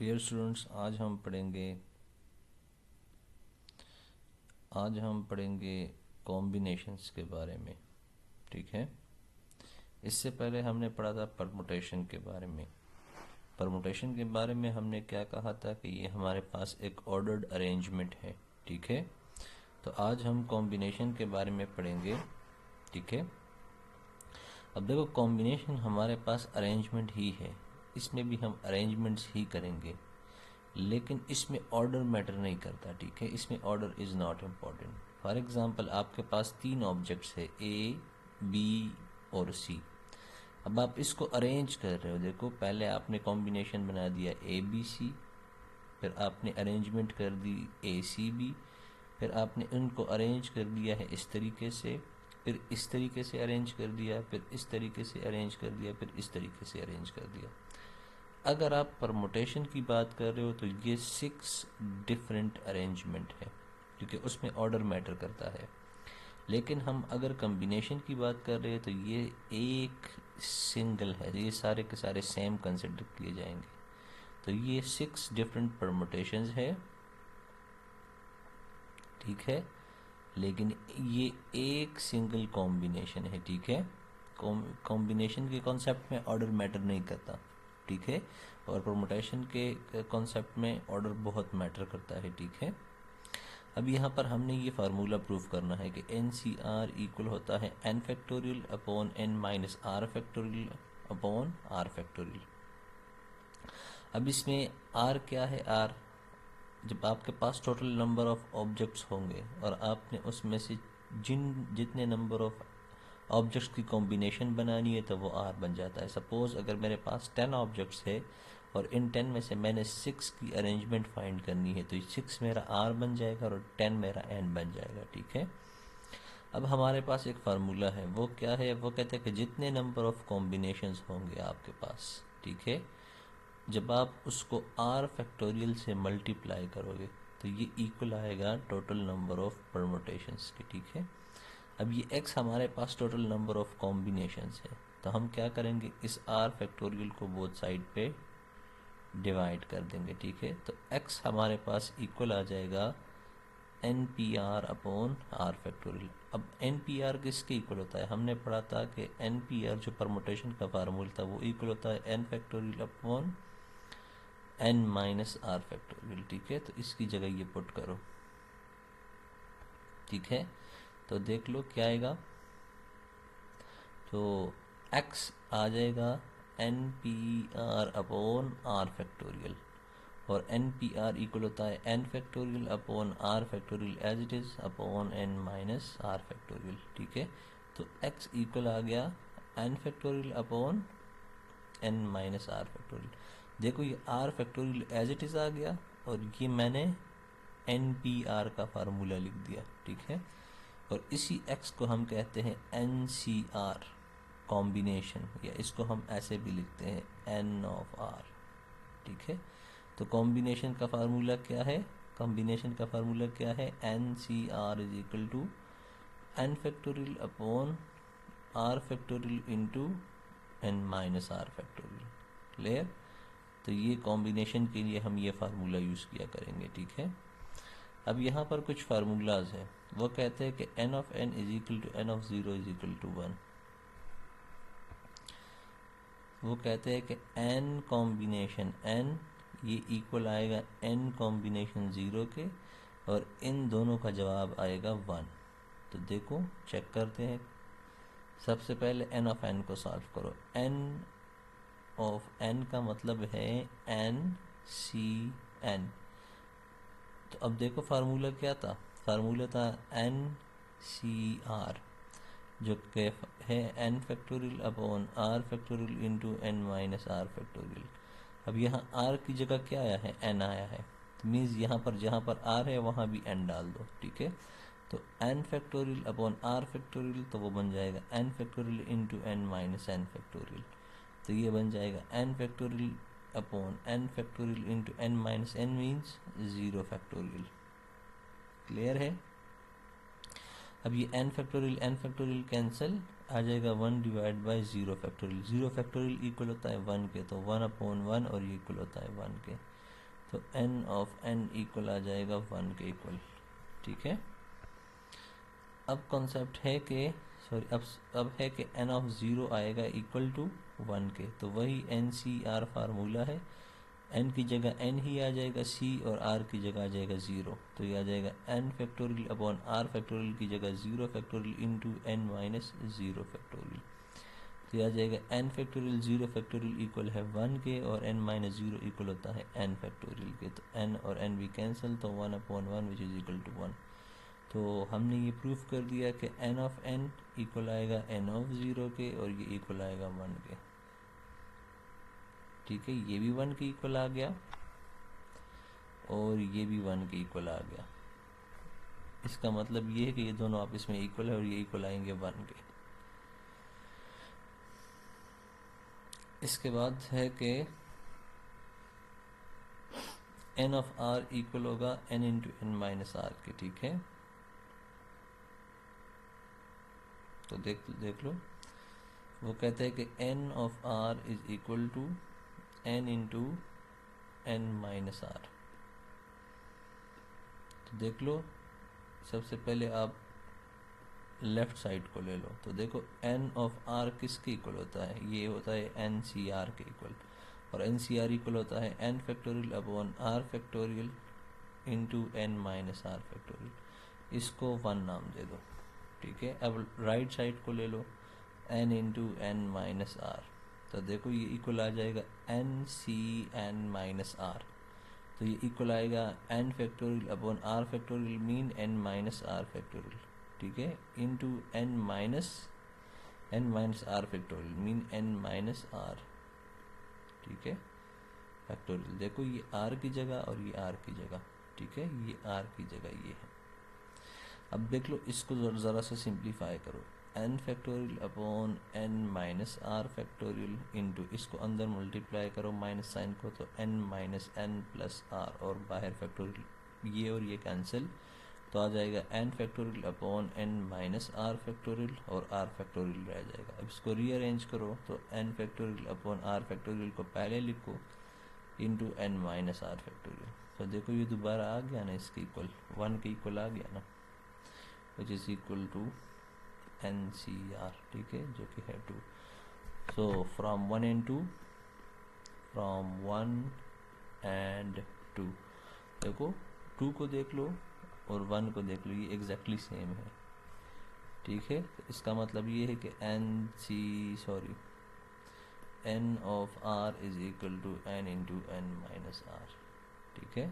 Dear students, आज हम पढ़ेंगे कॉम्बिनेशंस के बारे में। ठीक है। इससे पहले हमने पढ़ा था परमुटेशन के बारे में। परमुटेशन के बारे में हमने क्या कहा था कि ये हमारे पास एक ऑर्डर्ड अरेंजमेंट है। ठीक है। तो आज हम कॉम्बिनेशन के बारे में पढ़ेंगे। ठीक है। अब देखो, कॉम्बिनेशन हमारे पास अरेंजमेंट ही है, इसमें भी हम अरेंजमेंट्स ही करेंगे, लेकिन इसमें ऑर्डर मैटर नहीं करता। ठीक है। इसमें order is not important. For example, आपके पास 3 ऑब्जेक्ट्स है, ए, बी और सी। अब आप इसको अरेंज कर रहे हो। देखो, पहले आपने कॉम्बिनेशन बना दिया ए बी सी, फिर आपने अरेंजमेंट कर दी ए सी बी, फिर आपने उनको अरेंज कर दिया है इस तरीके से, फिर इस तरीके से अरेंज कर दिया, फिर इस तरीके से अरेंज कर दिया, फिर इस तरीके से अरेंज कर दिया। अगर आप परमुटेशन की बात कर रहे हो तो ये 6 डिफरेंट अरेंजमेंट है, क्योंकि उसमें ऑर्डर मैटर करता है। लेकिन हम अगर कम्बिनेशन की बात कर रहे हैं तो ये एक सिंगल है, ये सारे के सारे सेम कंसिडर किए जाएंगे। तो ये 6 डिफरेंट परमुटेशंस है। ठीक है। लेकिन ये एक सिंगल कॉम्बिनेशन है। ठीक है। कॉम्बिनेशन के कॉन्सेप्ट में ऑर्डर मैटर नहीं करता। ठीक है। और परमुटेशन के कॉन्सेप्ट में ऑर्डर बहुत मैटर करता है। ठीक है। अब यहाँ पर हमने ये फार्मूला प्रूफ करना है कि एन सी आर इक्वल होता है n factorial upon n minus r factorial upon r factorial. अब इसमें आर क्या है? आर, जब आपके पास टोटल नंबर ऑफ ऑब्जेक्ट्स होंगे और आपने उसमें से जितने नंबर ऑफ ऑब्जेक्ट्स की कॉम्बिनेशन बनानी है तो वो आर बन जाता है। सपोज़ अगर मेरे पास 10 ऑब्जेक्ट्स है और इन 10 में से मैंने 6 की अरेंजमेंट फाइंड करनी है, तो 6 मेरा आर बन जाएगा और 10 मेरा एन बन जाएगा। ठीक है। अब हमारे पास एक फार्मूला है, वो क्या है? वो कहते हैं कि जितने नंबर ऑफ कॉम्बिनेशंस होंगे आपके पास, ठीक है, जब आप उसको आर फैक्टोरियल से मल्टीप्लाई करोगे तो ये इक्वल आएगा टोटल नंबर ऑफ परमुटेशंस के। ठीक है। अब ये x हमारे पास टोटल नंबर ऑफ कॉम्बिनेशंस है, तो हम क्या करेंगे, इस r फैक्टोरियल को बोथ साइड पे डिवाइड कर देंगे। ठीक है। तो x हमारे पास इक्वल आ जाएगा n P r upon r factorial. अब एन पी आर किसके इक्वल होता है? हमने पढ़ा था कि एन पी आर जो परमुटेशन का फार्मूला था वो इक्वल होता है n factorial upon n minus r factorial. ठीक है। तो इसकी जगह ये पुट करो। ठीक है। तो देख लो क्या आएगा। तो x आ जाएगा n P r upon r factorial, और एन पी आर इक्वल होता है n factorial upon r factorial as it is upon n minus r factorial. ठीक है। तो x इक्वल आ गया n factorial upon n minus r factorial. देखो, ये r factorial as it is आ गया और ये मैंने एन पी आर का फार्मूला लिख दिया। ठीक है। और इसी x को हम कहते हैं एन सी आर कॉम्बिनेशन, या इसको हम ऐसे भी लिखते हैं एन ऑफ आर। ठीक है। तो कॉम्बिनेशन का फार्मूला क्या है? कॉम्बिनेशन का फार्मूला क्या है? N C r is equal to n factorial upon r factorial into n minus r factorial. Clear? तो ये कॉम्बिनेशन के लिए हम ये फार्मूला यूज़ किया करेंगे। ठीक है। अब यहाँ पर कुछ फार्मूलाज हैं। वो कहते हैं कि n of n is equal to n of zero is equal to 1। वो कहते हैं कि एन कॉम्बिनेशन एन ये इक्वल आएगा एन कॉम्बिनेशन ज़ीरो के, और इन दोनों का जवाब आएगा 1। तो देखो, चेक करते हैं। सबसे पहले एन ऑफ एन को सॉल्व करो। एन ऑफ एन का मतलब है एन सी एन। तो अब देखो फार्मूला क्या था? फार्मूला था एन सी आर, जो कि है n factorial upon r factorial into n minus r factorial. अब यहाँ आर की जगह क्या आया है? एन आया है। तो मीन्स यहाँ पर जहाँ पर आर है वहाँ भी एन डाल दो। ठीक है। तो n factorial upon r factorial, तो वो बन जाएगा n factorial into n minus n factorial. तो ये बन जाएगा n factorial upon n factorial into n minus n means 0 factorial. Clear है? अब ये एन फैक्टोरियल कैंसिल आ जाएगा 1 divide by 0 factorial. 0 factorial equal होता है 1 के, तो 1 अपॉन 1, और ये इक्वल होता है 1 के। तो n ऑफ n इक्वल आ जाएगा 1 के इक्वल, ठीक है। अब कॉन्सेप्ट है कि अब है कि n ऑफ 0 आएगा इक्वल टू 1 के, तो वही NCR फार्मूला है। n की जगह n ही आ जाएगा, c और r की जगह आ जाएगा 0, तो ये आ जाएगा n factorial upon r factorial की जगह 0 factorial into n minus 0 factorial, तो ये आ जाएगा n फैक्टोरियल 0 फैक्टोरियल इक्वल है 1 के, और n माइनस 0 इक्वल होता है n फैक्टोरियल के, तो n और n भी कैंसिल, तो 1 upon 1 which is equal to 1। तो हमने ये प्रूफ कर दिया कि n ऑफ n इक्वल आएगा n ऑफ 0 के, और ये इक्वल आएगा 1 के, ठीक है। ये भी 1 के इक्वल आ गया और ये भी 1 के इक्वल आ गया। इसका मतलब ये है कि ये दोनों आपस में इक्वल है और ये इक्वल आएंगे 1 के। इसके बाद है कि n ऑफ r इक्वल होगा n into n minus r के, ठीक है। तो देख लो, वो कहते हैं कि n of r is equal to n into n minus r। तो देख लो, सबसे पहले आप लेफ्ट साइड को ले लो, तो देखो n ऑफ r किसके इक्वल होता है, ये होता है NCR के इक्वल, और NCR इक्वल होता है n factorial upon r factorial into n minus r factorial. इसको 1 नाम दे दो, ठीक है। अब राइट साइड को ले लो, n into n minus r, तो देखो ये इक्वल आ जाएगा NCn माइनस r, तो ये इक्वल आएगा n factorial upon r factorial mean n minus r factorial, ठीक है, into n minus r factorial mean n minus r, ठीक है, फैक्टोरियल। देखो ये r की जगह और ये r की जगह, ठीक है, ये r की जगह ये है। अब देख लो, इसको ज़रा सा सिंप्लीफाई करो, n factorial upon n minus r factorial into इसको अंदर मल्टीप्लाई करो माइनस साइन को, तो n minus n plus r, और बाहर फैक्टोरियल ये और ये कैंसिल, तो आ जाएगा n factorial upon n minus r factorial, और r फैक्टोरियल रह जाएगा। अब इसको रीअरेंज करो, तो n factorial upon r factorial को पहले लिखो into n minus r factorial, तो देखो ये दोबारा आ गया ना, इसके इक्वल 1 के इक्वल आ गया ना, which is equal to NCR, ठीक है, जो कि है 2। So from 1 and 2, from 1 and 2, देखो 2 को देख लो और 1 को देख लो, ये एग्जैक्टली सेम है, ठीक है। तो इसका मतलब ये है कि n of r is equal to n into n minus r, ठीक है।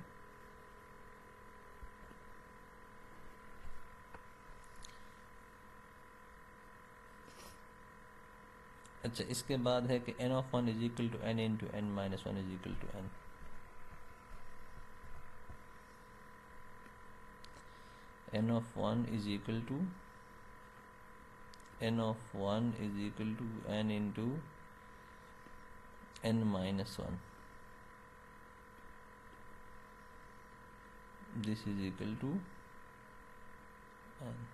अच्छा, इसके बाद है कि n of 1 is equal to n into n minus 1 is equal to n। n of 1 is equal to n into n minus 1, this is equal to n।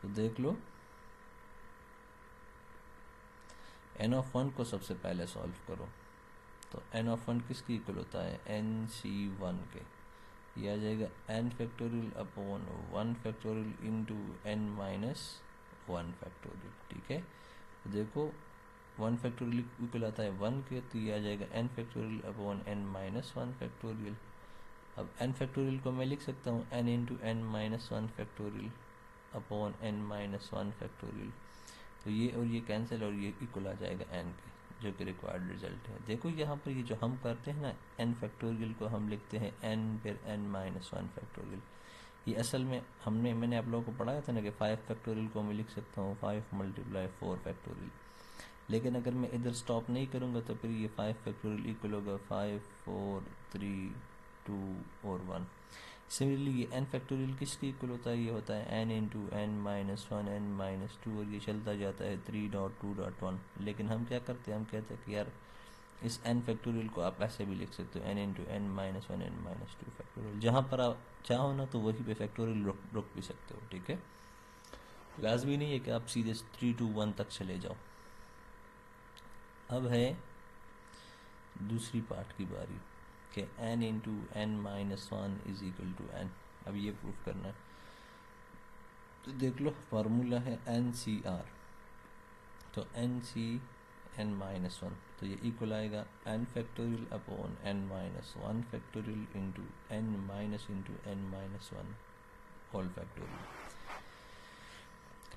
तो देख लो, n of 1 को सबसे पहले सॉल्व करो, तो n ऑफ 1 किसकी equal होता है, NC1 के, ये आ जाएगा n factorial upon 1 factorial into n minus 1 factorial, ठीक है। तो देखो 1 फैक्टोरियल इक्वल आता है 1 के, तो ये आ जाएगा n factorial upon n minus 1 factorial. अब n फैक्टोरियल को मैं लिख सकता हूँ n into n minus 1 factorial upon n minus 1 factorial, तो ये और ये कैंसिल और ये इक्वल आ जाएगा n के, जो कि रिक्वायर्ड रिजल्ट है। देखो यहाँ पर ये जो हम करते हैं ना, n फैक्टोरियल को हम लिखते हैं n फिर n माइनस 1 फैक्टोरियल, ये असल में मैंने आप लोगों को पढ़ाया था ना कि 5 फैक्टोरियल को मैं लिख सकता हूँ 5 मल्टीप्लाई 4 फैक्टोरियल, लेकिन अगर मैं इधर स्टॉप नहीं करूँगा तो फिर ये 5 फैक्टोरियल इक्वल होगा 5 4 3 2 और 1। सिमिलरली ये n फैक्टोरियल किसके इक्वल होता है, ये होता है n into n minus 1 n minus 2, और ये चलता जाता है 3.2.1। लेकिन हम क्या करते हैं, हम कहते हैं कि यार इस n फैक्टोरियल को आप ऐसे भी लिख सकते हो n into n minus 1 n minus 2 factorial, जहाँ पर आप चाहो ना तो वहीं पे फैक्टोरियल रोक भी सकते हो, ठीक है। लाजमी नहीं है कि आप सीधे 3 to 1 तक चले जाओ। अब है दूसरी पार्ट की बारी कि n into n minus one is equal to n। अब ये प्रूफ करना है, तो देख लो फार्मूला है एन सी आर, तो n C n minus one, तो ये इक्वल आएगा n factorial upon n minus one factorial into n minus into n minus one whole factorial.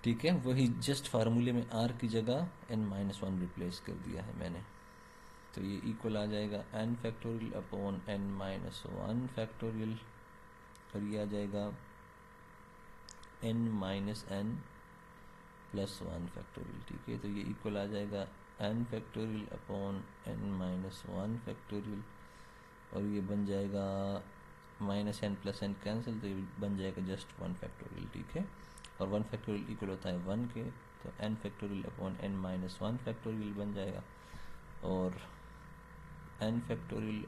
ठीक है, वही जस्ट फार्मूले में r की जगह n माइनस वन रिप्लेस कर दिया है मैंने, तो ये इक्वल आ जाएगा n factorial upon n minus one factorial, और ये आ जाएगा n minus n plus one factorial. ठीक है, तो ये इक्वल आ जाएगा n factorial upon n minus one factorial, और ये बन जाएगा minus n plus n cancel, तो ये बन जाएगा जस्ट वन फैक्टोरियल। ठीक है, और वन फैक्टोरियल इक्वल होता है वन के, तो n factorial upon n minus one factorial बन जाएगा, और n फैक्टोरियल,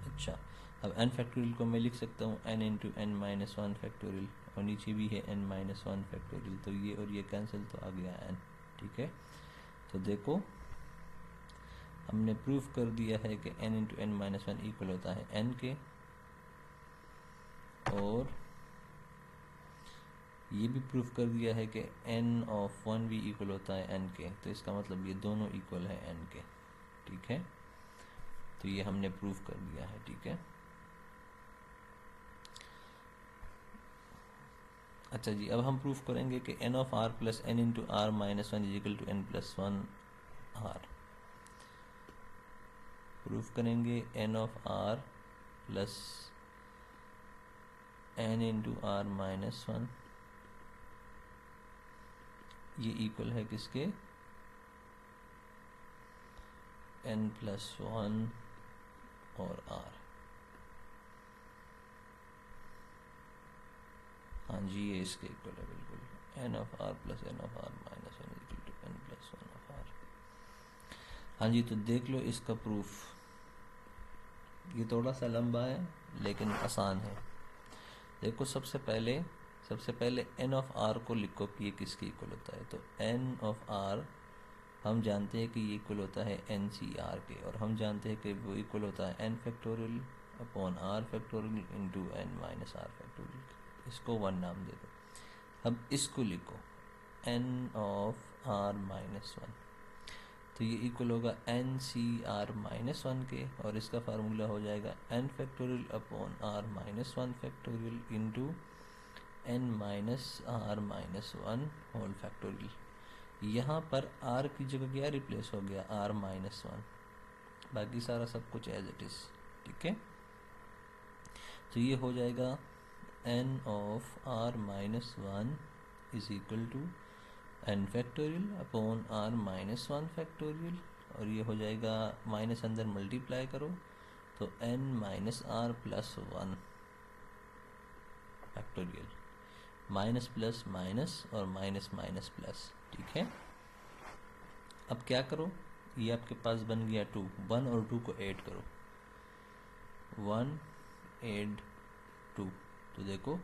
अच्छा अब n फैक्टोरियल को मैं लिख सकता हूँ n into n minus one factorial, और नीचे भी है n माइनस वन फैक्टोरियल, तो ये और ये कैंसिल, तो आ गया n। ठीक है, तो देखो हमने प्रूफ कर दिया है कि n into n minus one equal होता है n के, और ये भी प्रूफ कर दिया है कि n ऑफ वन भी इक्वल होता है n के, तो इसका मतलब ये दोनों इक्वल है n के। ठीक है, तो ये हमने प्रूफ कर दिया है। ठीक है, अच्छा जी, अब हम प्रूफ करेंगे कि n of r plus n into r minus one is equal to n plus one r. Proof करेंगे n of r plus n into r minus one, ये इक्वल है किसके, n प्लस वन और r। हाँ जी, ये इसके equal है बिल्कुल, n of r plus n of r minus one equal to n plus one of r। हाँ जी, तो देख लो इसका प्रूफ, ये थोड़ा सा लंबा है लेकिन आसान है। देखो सबसे पहले n ऑफ r को लिखो कि ये किसके इक्वल होता है, तो n ऑफ r हम जानते हैं कि ये इक्वल होता है n सी r के, और हम जानते हैं कि वो इक्वल होता है n factorial upon r factorial into n minus r factorial. इसको वन नाम दे दो, अब इसको लिखो n of r minus one, तो ये इक्वल होगा n C r minus one के, और इसका फार्मूला हो जाएगा n factorial upon r minus one factorial into n minus r minus one whole factorial. यहाँ पर r की जगह क्या रिप्लेस हो गया, r माइनस वन, बाकी सारा सब कुछ एज इट इज। ठीक है, तो ये हो जाएगा n of r minus one is equal to n factorial upon r minus one factorial, और ये हो जाएगा माइनस अंदर मल्टीप्लाई करो, तो n minus r plus one factorial, minus plus minus और माइनस माइनस प्लस। ठीक है, अब क्या करो, ये आपके पास बन गया टू, वन और टू को ऐड करो, वन ऐड टू, तो देखो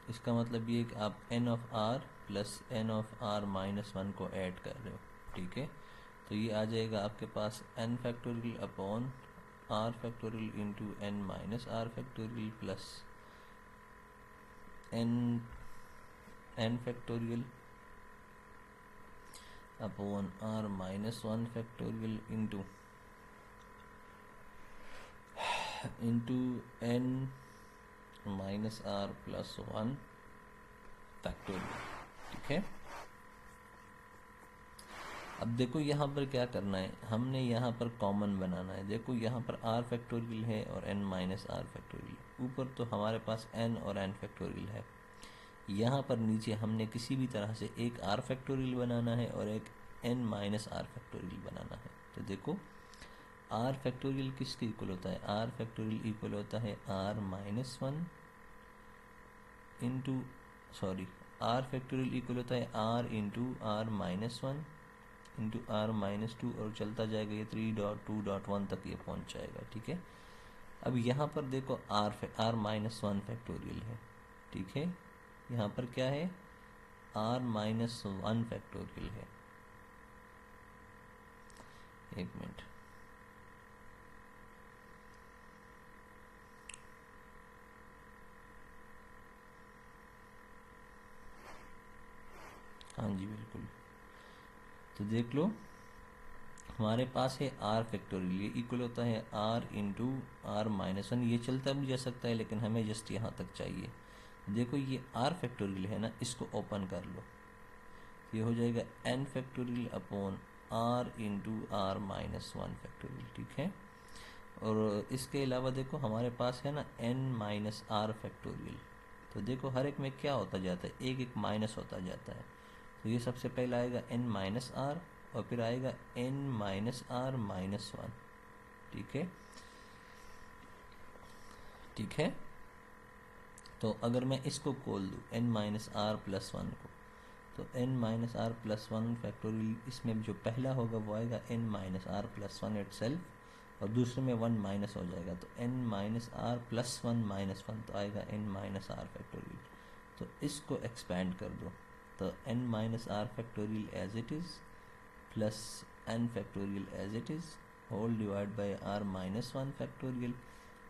इसका मतलब ये कि आप n of r plus n of r minus one को ऐड कर रहे हो। ठीक है, तो ये आ जाएगा आपके पास n factorial upon r factorial into n minus r factorial plus n factorial upon r minus one factorial into n minus r plus one factorial. ठीक है, अब देखो यहाँ पर क्या करना है, हमने यहाँ पर कॉमन बनाना है। देखो यहाँ पर r फैक्टोरियल है और n माइनस r फैक्टोरियल, ऊपर तो हमारे पास n और n फैक्टोरियल है, यहाँ पर नीचे हमने किसी भी तरह से एक r फैक्टोरियल बनाना है और एक n माइनस r फैक्टोरियल बनाना है। तो देखो r फैक्टोरियल किसके इक्वल होता है, r फैक्टोरियल इक्वल होता है r minus one into r factorial equal होता है r into r minus one into r minus two, और चलता जाएगा ये 3.2.1 तक ये पहुंच जाएगा। ठीक है, अब यहाँ पर देखो r माइनस वन फैक्टोरियल है। ठीक है, यहाँ पर क्या है, आर माइनस 1 फैक्टोरियल है। एक मिनट, हाँ जी बिल्कुल। तो देख लो हमारे पास है आर फैक्टोरियल, ये इक्वल होता है आर इंटू आर माइनस 1। ये चलता भी जा सकता है लेकिन हमें जस्ट यहाँ तक चाहिए। देखो ये आर फैक्टोरियल है ना, इसको ओपन कर लो, ये हो जाएगा n factorial upon r into r minus 1 factorial, ठीक है। और इसके अलावा देखो हमारे पास है ना एन माइनस आर फैक्टोरियल। तो देखो हर एक में क्या होता जाता है, एक एक माइनस होता जाता है। तो ये सबसे पहला आएगा एन माइनस आर और फिर आएगा एन माइनस आर माइनस 1, ठीक है। ठीक है, तो अगर मैं इसको खोल दूँ एन माइनस आर प्लस 1 को, तो n minus r plus 1 factorial, इसमें जो पहला होगा वो आएगा n minus r plus 1 itself, और दूसरे में 1 माइनस हो जाएगा, तो n minus r plus 1 minus 1, तो आएगा एन माइनस आर फैक्टोरियल। तो इसको एक्सपेंड कर दो, तो n minus r factorial as it is plus n factorial as it is whole divide by r minus 1 factorial,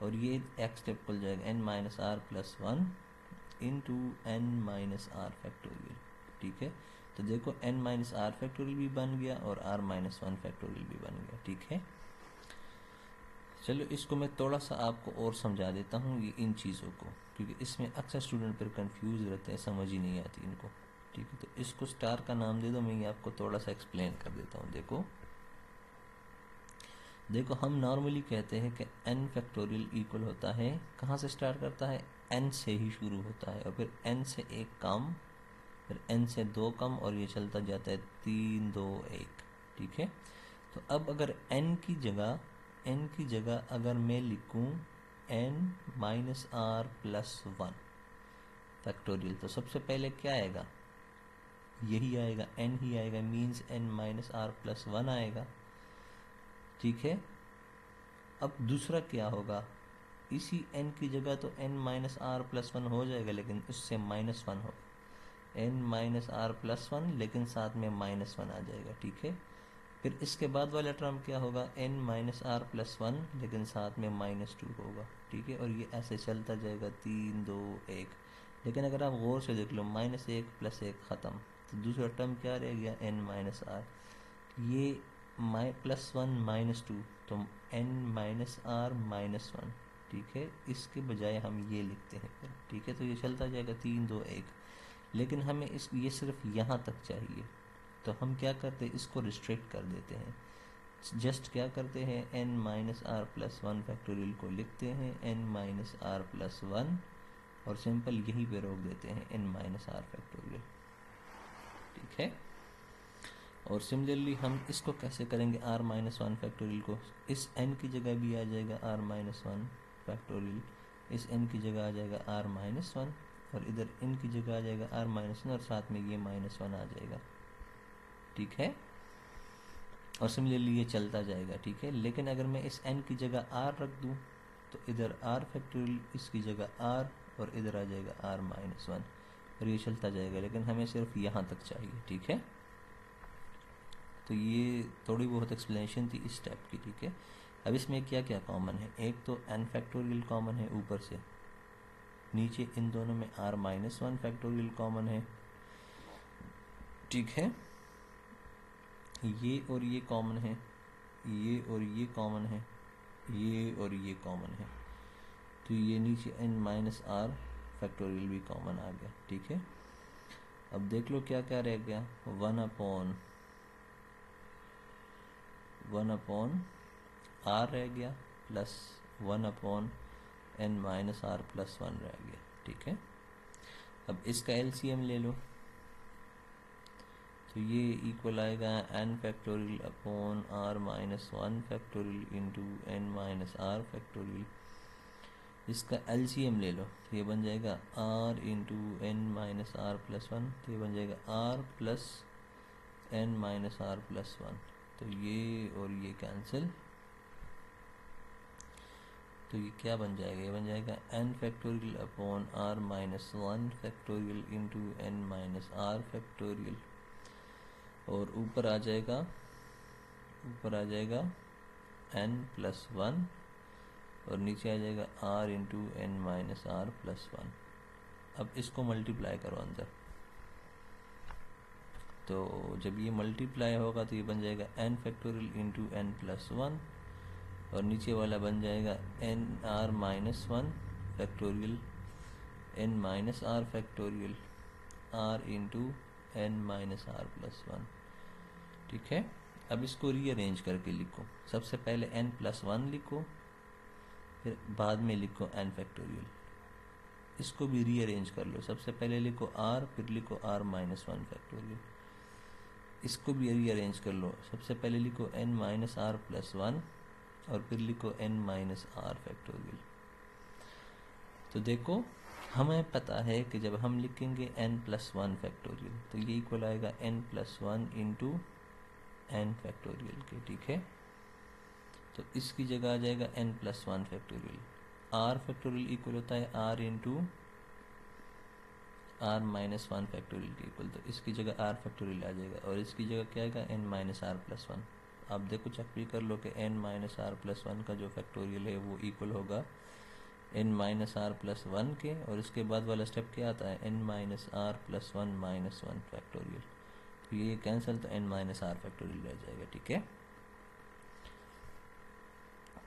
और ये एक स्टेप खुल जाएगा n minus r plus 1 into n minus r factorial, ठीक है। तो देखो एन माइनस आर फैक्टोरियल भी बन गया और आर माइनस 1 फैक्टोरियल भी बन गया, ठीक है। चलो इसको मैं थोड़ा सा आपको और समझा देता हूँ ये इन चीज़ों को, क्योंकि इसमें अक्सर स्टूडेंट फिर कंफ्यूज रहते हैं, समझ ही नहीं आती इनको, ठीक है। तो इसको स्टार का नाम दे दो, मैं ये आपको थोड़ा सा एक्सप्लेन कर देता हूँ। देखो हम नॉर्मली कहते हैं कि n फैक्टोरियल इक्वल होता है, कहाँ से स्टार्ट करता है, n से ही शुरू होता है, और फिर n से एक कम, फिर n से दो कम, और ये चलता जाता है 3 2 1, ठीक है। तो अब अगर n की जगह अगर मैं लिखूँ n minus r plus 1 factorial, तो सबसे पहले क्या आएगा, यही आएगा, n ही आएगा, means n minus r plus 1 आएगा, ठीक है। अब दूसरा क्या होगा, इसी n की जगह तो n माइनस आर प्लस 1 हो जाएगा, लेकिन उससे माइनस 1 होगा, n माइनस आर प्लस 1 लेकिन साथ में माइनस 1 आ जाएगा, ठीक है। फिर इसके बाद वाला टर्म क्या होगा, n माइनस आर प्लस 1 लेकिन साथ में माइनस 2 होगा, ठीक है। और ये ऐसे चलता जाएगा 3 2 1, लेकिन अगर आप गौर से देख लो माइनस 1 प्लस 1 ख़त्म, तो दूसरा टर्म क्या रह गया, n माइनस आर, ये प्लस 1 माइनस 2, तो n माइनस आर माइनस 1, ठीक है। इसके बजाय हम ये लिखते हैं फिर, ठीक है। तो ये चलता जाएगा 3 2 1, लेकिन हमें ये सिर्फ यहाँ तक चाहिए, तो हम क्या करते हैं, इसको रिस्ट्रिक्ट कर देते हैं। जस्ट क्या करते हैं, n minus r plus 1 factorial को लिखते हैं n माइनस आर प्लस 1, और सिंपल यहीं पे रोक देते हैं n माइनस आर फैक्टोरियल, ठीक है। और सिमिलरली हम इसको कैसे करेंगे, r माइनस 1 फैक्टोरियल को, इस n की जगह भी आ जाएगा r माइनस 1 फैक्टोरियल, इस n की जगह आ जाएगा r माइनस 1, और इधर n की जगह आ जाएगा r माइनस 1, और साथ में ये माइनस 1 आ जाएगा, ठीक है। और सिमिलरली ये चलता जाएगा, ठीक है। लेकिन अगर मैं इस n की जगह r रख दूँ, तो इधर r फैक्टोरियल, इसकी जगह r, और इधर आ जाएगा r माइनस 1, और ये चलता जाएगा, लेकिन हमें सिर्फ यहाँ तक चाहिए, ठीक है। तो ये थोड़ी बहुत एक्सप्लेनेशन थी इस स्टेप की, ठीक है। अब इसमें क्या क्या कॉमन है, एक तो n फैक्टोरियल कॉमन है ऊपर से, नीचे इन दोनों में r माइनस 1 फैक्टोरियल कॉमन है, ठीक है। ये और ये कॉमन है, ये और ये कॉमन है, ये और ये कॉमन है, तो ये नीचे n माइनस आर फैक्टोरियल भी कॉमन आ गया, ठीक है। अब देख लो क्या क्या रह गया, 1 अपॉन आर रह गया, plus 1 upon n minus r plus 1 रह गया, ठीक है। अब इसका एलसीएम ले लो, तो ये इक्वल आएगा n factorial upon r minus 1 factorial into n minus r factorial. इसका एलसीएम ले लो, तो ये बन जाएगा r into n minus r plus 1, तो ये बन जाएगा r plus n minus r plus 1, तो ये और ये कैंसिल, तो ये क्या बन जाएगा, ये बन जाएगा n factorial upon r minus 1 factorial into n minus r factorial, और ऊपर आ जाएगा n प्लस 1 और नीचे आ जाएगा r into n minus r plus 1। अब इसको मल्टीप्लाई करो अंदर, तो जब ये मल्टीप्लाई होगा तो ये बन जाएगा n factorial into n plus 1 और नीचे वाला बन जाएगा n r minus 1 factorial n minus r factorial r into n minus r plus 1। ठीक है, अब इसको रीअरेंज करके लिखो। सबसे पहले n प्लस 1 लिखो, फिर बाद में लिखो n फैक्टोरियल। इसको भी रीअरेंज कर लो, सबसे पहले लिखो r, फिर लिखो r माइनस 1 फैक्टोरियल। इसको भी रीअरेंज कर लो, सबसे पहले लिखो n माइनस r प्लस 1 और फिर लिखो n माइनस r फैक्टोरियल। तो देखो हमें पता है कि जब हम लिखेंगे n प्लस 1 फैक्टोरियल तो ये इक्वल आएगा n plus 1 into n factorial के। ठीक है, तो इसकी जगह आ जाएगा n plus 1 factorial. r factorial equal होता है r into r minus 1 factorial के इक्वल, तो इसकी जगह r फैक्टोरियल आ जाएगा और इसकी जगह क्या आएगा n माइनस r प्लस 1। आप देखो चेक भी कर लो कि n माइनस r प्लस 1 का जो फैक्टोरियल है वो इक्वल होगा n माइनस r प्लस 1 के, और इसके बाद वाला स्टेप क्या आता है n minus r plus 1 minus 1 factorial, तो ये कैंसिल, तो n माइनस r फैक्टोरियल रह जाएगा। ठीक है,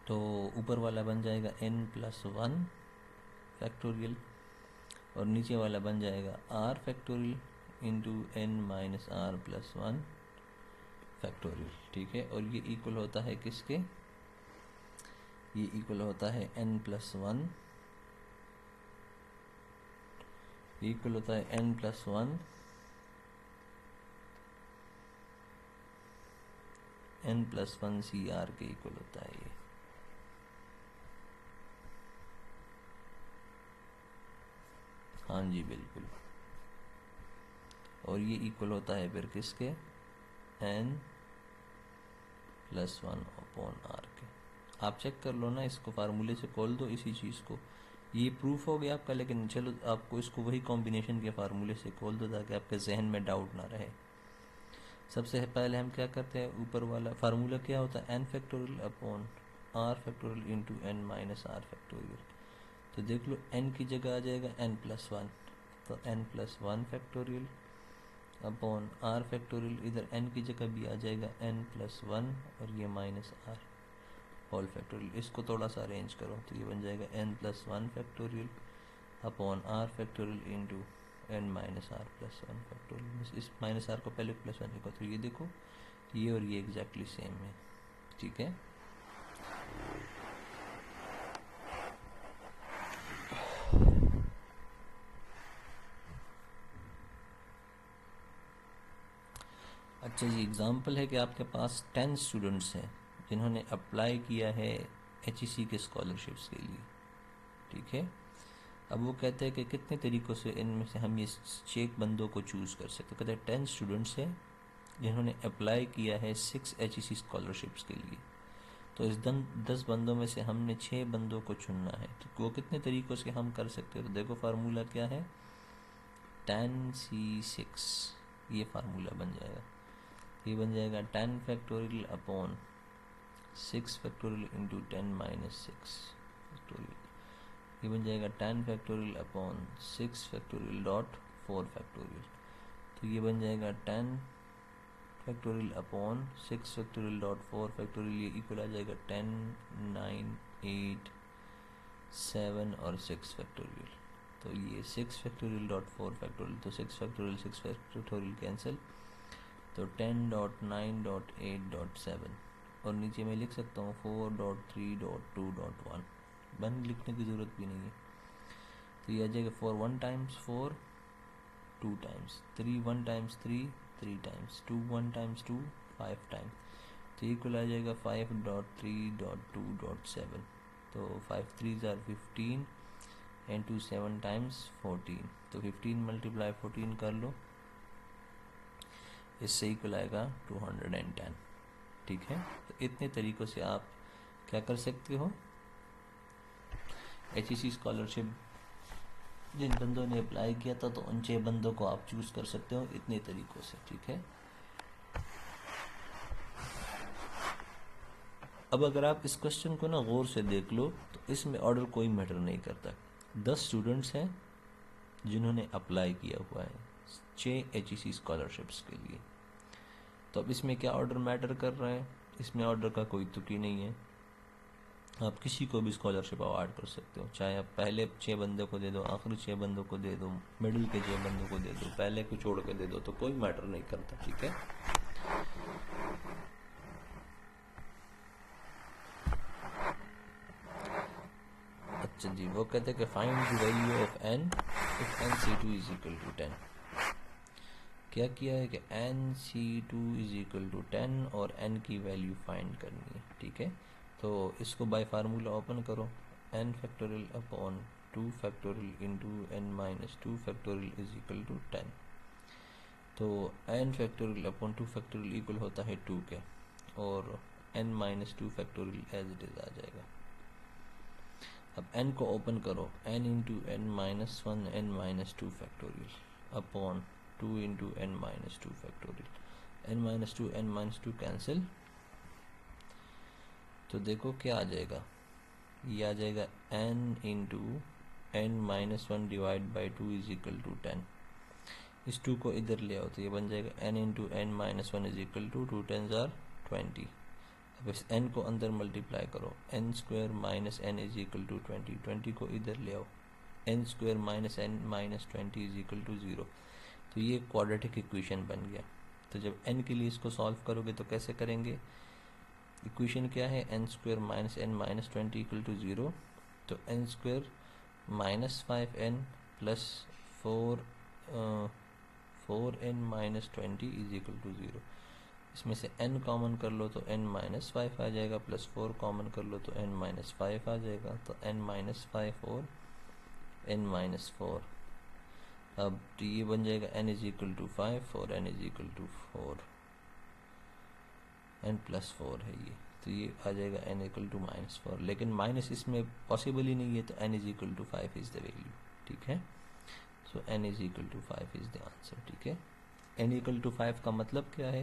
तो ऊपर वाला बन जाएगा n प्लस 1 फैक्टोरियल और नीचे वाला बन जाएगा r factorial into n minus r plus 1 factorial. ठीक है, और ये इक्वल होता है किसके, ये इक्वल होता है n प्लस 1, इक्वल होता है n plus 1 n plus 1 CR के इक्वल होता है ये। हाँ जी बिल्कुल, और ये इक्वल होता है फिर किसके, n प्लस 1 अपॉन r के। आप चेक कर लो ना, इसको फार्मूले से खोल दो इसी चीज़ को, ये प्रूफ हो गया आपका, लेकिन चलो आपको इसको वही कॉम्बिनेशन के फार्मूले से खोल दो ताकि आपके जहन में डाउट ना रहे। सबसे पहले हम क्या करते हैं, ऊपर वाला फार्मूला क्या होता है n factorial upon r factorial into n minus r factorial. तो देख लो n की जगह आ जाएगा n प्लस 1, तो n plus 1 factorial upon r factorial, इधर n की जगह भी आ जाएगा n प्लस 1 और ये माइनस r होल फैक्टोरियल। इसको थोड़ा सा अरेंज करो तो ये बन जाएगा n plus 1 factorial upon r factorial into n minus r plus 1 factorial. इस माइनस r को पहले प्लस 1 लिखो, तो ये देखो ये और ये एग्जैक्टली सेम है। ठीक है, अच्छा जी, एग्जाम्पल है कि आपके पास 10 स्टूडेंट्स हैं जिन्होंने अप्लाई किया है HEC के स्कॉलरशिप्स के लिए। ठीक है, अब वो कहते हैं कि कितने तरीक़ों से इनमें से हम ये 6 बंदों को चूज़ कर सकते हैं। कहते हैं 10 स्टूडेंट्स हैं जिन्होंने अप्लाई किया है 6 HEC स्कॉलरशिप्स के लिए, तो इस 10 बंदों में से हमने 6 बंदों को चुनना है, तो वो कितने तरीक़ों से हम कर सकते हैं। तो देखो फार्मूला क्या है, 10C6, ये फार्मूला बन जाएगा, ये बन जाएगा 10 factorial upon 6 factorial into 10 minus 6 factorial, ये बन जाएगा 10 factorial upon 6 factorial dot 4 factorial, तो ये बन जाएगा 10 factorial upon 6 factorial dot 4 factorial, ये इक्वल आ जाएगा 10 9 8 7 और 6 फैक्टोरियल, तो ये 6 फैक्टोरियल डॉट 4 फैक्टोरियल, तो 6 फैक्टोरियल कैंसिल, तो 10 डॉट 9 डॉट 8 डॉट 7 और नीचे मैं लिख सकता हूँ 4 डॉट 3 डॉट 2 डॉट 1, बन लिखने की ज़रूरत भी नहीं है। तो ये आ जाएगा 4 1 times 4 2 times 3 1 times 3 3 times 2 1 times 2 5 times, तो इक्वल आ जाएगा 5 डॉट 3 डॉट 2 डॉट 7, तो 5 3 आर 15 एंड 2 7 टाइम्स 14, तो 15 मल्टीप्लाई 14 कर लो, इससे इक्वल आएगा 210। ठीक है, तो इतने तरीक़ों से आप क्या कर सकते हो, HEC स्कॉलरशिप जिन बंदों ने अप्लाई किया था तो उन 6 बंदों को आप चूज़ कर सकते हो इतने तरीक़ों से, ठीक है। अब अगर आप इस क्वेश्चन को ना गौर से देख लो तो इसमें ऑर्डर कोई मैटर नहीं करता। 10 स्टूडेंट्स हैं जिन्होंने अप्लाई किया हुआ है 6 HEC स्कॉलरशिप्स के लिए, तो अब इसमें क्या ऑर्डर मैटर कर रहा है? इसमें ऑर्डर का कोई तुक ही नहीं है। आप किसी को भी स्कॉलरशिप अवार्ड कर सकते हो, चाहे आप पहले 6 बंदों को दे दो, आखिरी 6 बंदों को दे दो, मिडिल के 6 बंदों को दे दो, पहले को छोड़ के दे दो, तो कोई मैटर नहीं करता, ठीक है। अच्छा जी, वो कहते हैं कि find the value of n if nc2 is equal to 10। क्या किया है कि nc2 इज इक्वल टू 10 और n की वैल्यू फाइंड करनी है, ठीक है। तो इसको बाय फार्मूला ओपन करो, n factorial upon 2 factorial into n minus 2 factorial is equal to 10। तो n factorial upon 2 factorial equal होता है 2 के, और n minus 2 factorial as it is आ जाएगा। अब n को ओपन करो, n into n minus 1 n minus 2 factorial upon 2 into n minus 2 factorial, n minus 2 n minus 2 cancel, तो देखो क्या आ जाएगा, ये आ जाएगा n into n minus 1 divide by 2 is equal to 10। इस 2 को इधर ले आओ तो ये बन जाएगा n into n minus 1 is equal to 2 10s are 20। अब इस n को अंदर मल्टीप्लाई करो, n square minus n is equal to 20, 20 को इधर ले आओ, n square minus n minus 20 is equal to 0। तो ये क्वाड्रेटिक इक्वेशन बन गया। तो जब n के लिए इसको सॉल्व करोगे तो कैसे करेंगे? इक्वेशन क्या है, n square minus n minus 20 equal to 0, तो n square minus 5n plus 4n minus 20 is equal to 0। इसमें से n कॉमन कर लो तो n माइनस 5 आ जाएगा, प्लस 4 कॉमन कर लो तो n माइनस 5 आ जाएगा, तो n माइनस 5 और n माइनस 4। अब तो ये बन जाएगा n इज इक्वल टू 5 और n is equal to 4, n plus 4 है ये, तो ये आ जाएगा n इक्वल टू माइनस 4, लेकिन माइनस इसमें पॉसिबल ही नहीं है, तो n is equal to 5 is the value, ठीक है। So n is equal to 5 is the answer, ठीक है। n इक्वल टू 5 का मतलब क्या है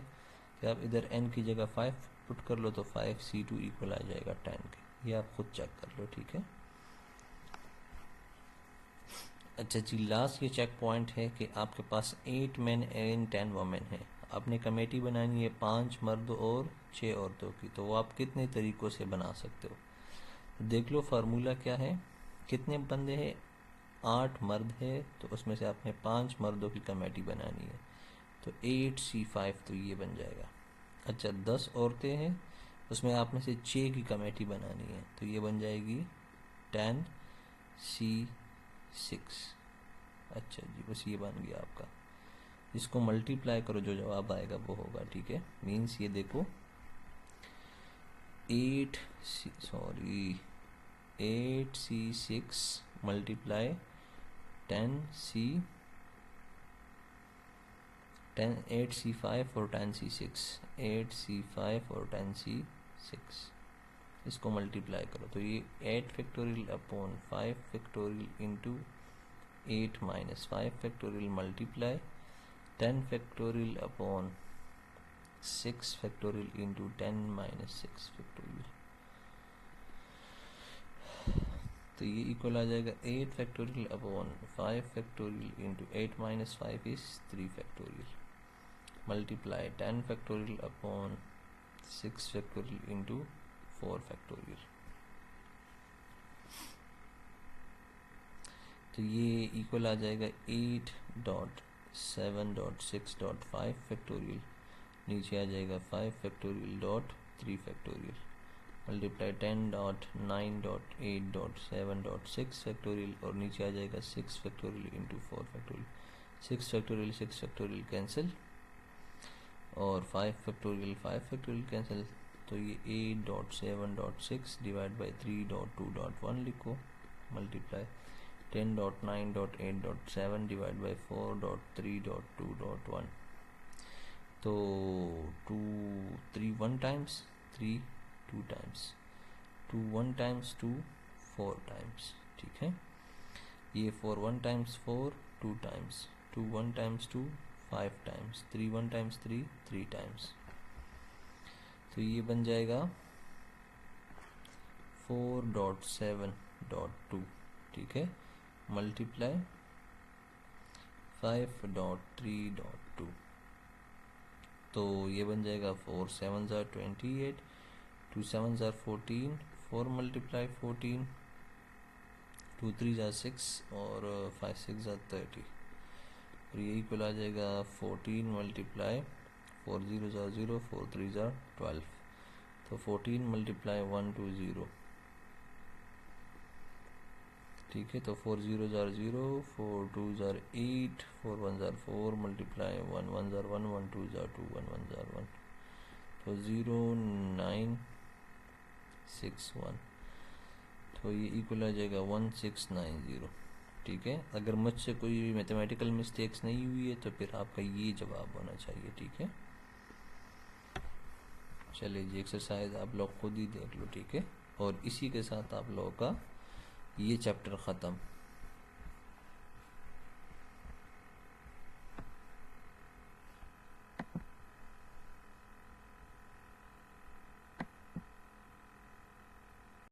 कि आप इधर n की जगह 5 पुट कर लो तो 5c2 इक्वल आ जाएगा 10 के, ये आप खुद चेक कर लो, ठीक है। अच्छा जी, लास्ट ये चेक पॉइंट है कि आपके पास 8 मेन एंड 10 वुमेन है, आपने कमेटी बनानी है 5 मर्द और 6 औरतों की, तो वो आप कितने तरीक़ों से बना सकते हो? देख लो फार्मूला क्या है, कितने बंदे हैं, 8 मर्द है, तो उसमें से आपने 5 मर्दों की कमेटी बनानी है, तो 8c5, तो ये बन जाएगा। अच्छा, 10 औरतें हैं, उसमें आप में से 6 की कमेटी बनानी है, तो ये बन जाएगी 10c6। अच्छा जी, बस ये बन गया आपका। इसको मल्टीप्लाई करो, जो जवाब आएगा वो होगा, ठीक है। मीन्स ये देखो 8c6 मल्टीप्लाई 8c5 और 10c6, 8c5 और 10c6, इसको मल्टीप्लाई करो तो ये 8 factorial upon 5 factorial into 8 minus 5 factorial multiply 10 factorial upon 6 factorial into 10 minus 6 factorial, तो ये इक्वल आ जाएगा 8 factorial upon 5 factorial into 8 minus 5 is 3 factorial multiply 10 factorial upon 6 factorial into 4 factorial. तो ये इक्वल आ जाएगा 8.7.6.5 फैक्टोरियल, नीचे आ जाएगा 5 factorial dot 3 factorial multiply 10.9.8.7.6 factorial, और नीचे आ जाएगा 6 factorial into 4 factorial, 6 factorial cancel और 5 फैक्टोरियल कैंसिल, तो ये 8.7.6 डिवाइड बाई 3.2.1 लिखो मल्टीप्लाई 10.9.8.7 डिवाइड बाई 4.3.2.1, तो 2 3 1 टाइम्स 3 2 टाइम्स 2 1 टाइम्स 2 4 टाइम्स, ठीक है। ये 4 1 times 4 2 times, 2 1 times 2 5 times, 3 1 times 3 3 times. तो ये बन जाएगा 4.7.2, ठीक है, मल्टीप्लाई 5.3.2। तो ये बन जाएगा 4 7 28, 2 7 14, 4 मल्टीप्लाई 14, 2 3 6 और 5 6 30। और ये इक्वल आ जाएगा 14 मल्टीप्लाई 4 0 0, 4 3 12। तो 14 मल्टीप्लाई 1 2 0, ठीक है। तो 4 0 0, 4 2 8, 4 1 4, मल्टीप्लाई 1 1 1, 1 2 2, 1 1 1। तो 0 9 6 1। तो ये इक्वल आ जाएगा 1690, ठीक है। अगर मुझसे कोई मैथमेटिकल मिस्टेक्स नहीं हुई है तो फिर आपका ये जवाब होना चाहिए, ठीक है। चलिए जी, एक्सरसाइज आप लोग खुद ही देख लो, ठीक है। और इसी के साथ आप लोगों का ये चैप्टर ख़त्म।